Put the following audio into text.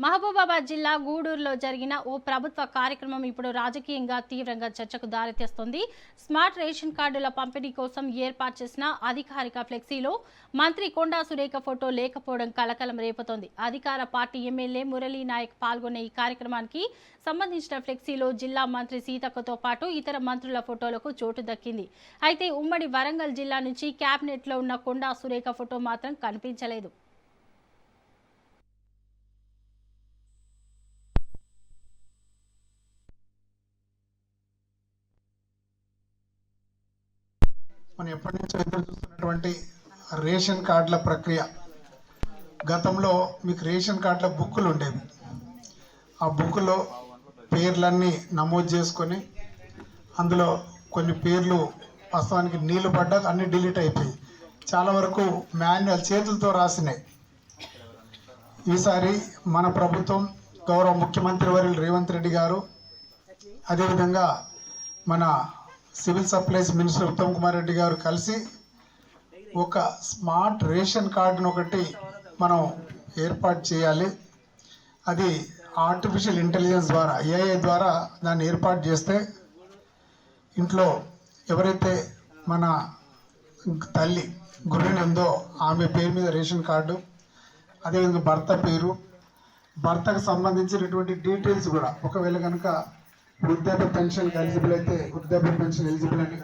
మహబూబాబాద్ జిల్లా గూడూరులో జరిగిన ఓ ప్రభుత్వ కార్యక్రమం ఇప్పుడు రాజకీయంగా తీవ్రంగా చర్చకు దారితీస్తోంది. స్మార్ట్ రేషన్ కార్డుల పంపిణీ కోసం ఏర్పాటు చేసిన అధికారిక ఫ్లెక్సీలో మంత్రి కొండా సురేఖ ఫోటో లేకపోవడం కలకలం రేపుతోంది. అధికార పార్టీ ఎమ్మెల్యే మురళీ నాయక్ పాల్గొన్న ఈ కార్యక్రమానికి సంబంధించిన ఫ్లెక్సీలో జిల్లా మంత్రి సీతక్కతో పాటు ఇతర మంత్రుల ఫోటోలకు చోటు దక్కింది. అయితే ఉమ్మడి వరంగల్ జిల్లా నుంచి క్యాబినెట్లో ఉన్న కొండా సురేఖ ఫోటో మాత్రం కనిపించలేదు. మనం ఎప్పటి నుంచో ఎదురు చూస్తున్నటువంటి రేషన్ కార్డుల ప్రక్రియ. గతంలో మీకు రేషన్ కార్డుల బుక్కులు ఉండేవి. ఆ బుక్కులో పేర్లన్నీ నమోదు చేసుకొని అందులో కొన్ని పేర్లు వాస్తవానికి నీళ్లు పడ్డాక అన్ని డిలీట్ అయిపోయి చాలా వరకు మాన్యువల్ చేతులతో రాసినాయి. ఈసారి మన ప్రభుత్వం గౌరవ ముఖ్యమంత్రి వర్యులు రేవంత్ రెడ్డి గారు, అదేవిధంగా మన civil supplies minister Uttam Kumar Reddy గారు కలిసి ఒక స్మార్ట్ రేషన్ కార్డును ఒకటి మనం ఏర్పాటు చేయాలి. అది ఆర్టిఫిషియల్ ఇంటెలిజెన్స్ ద్వారా, ఏఐ ద్వారా దాన్ని ఏర్పాటు చేస్తే ఇంట్లో ఎవరైతే మన తల్లి గృహిణి ఉందో ఆమె పేరు మీద రేషన్ కార్డు, అదేవిధంగా భర్త పేరు, భర్తకు సంబంధించినటువంటి డీటెయిల్స్ కూడా, ఒకవేళ కనుక వృద్ధాప్య పెన్షన్ ఎలిజిబుల్ అయితే వృద్ధాప్య పెన్షన్ ఎలిజిబుల్ అని,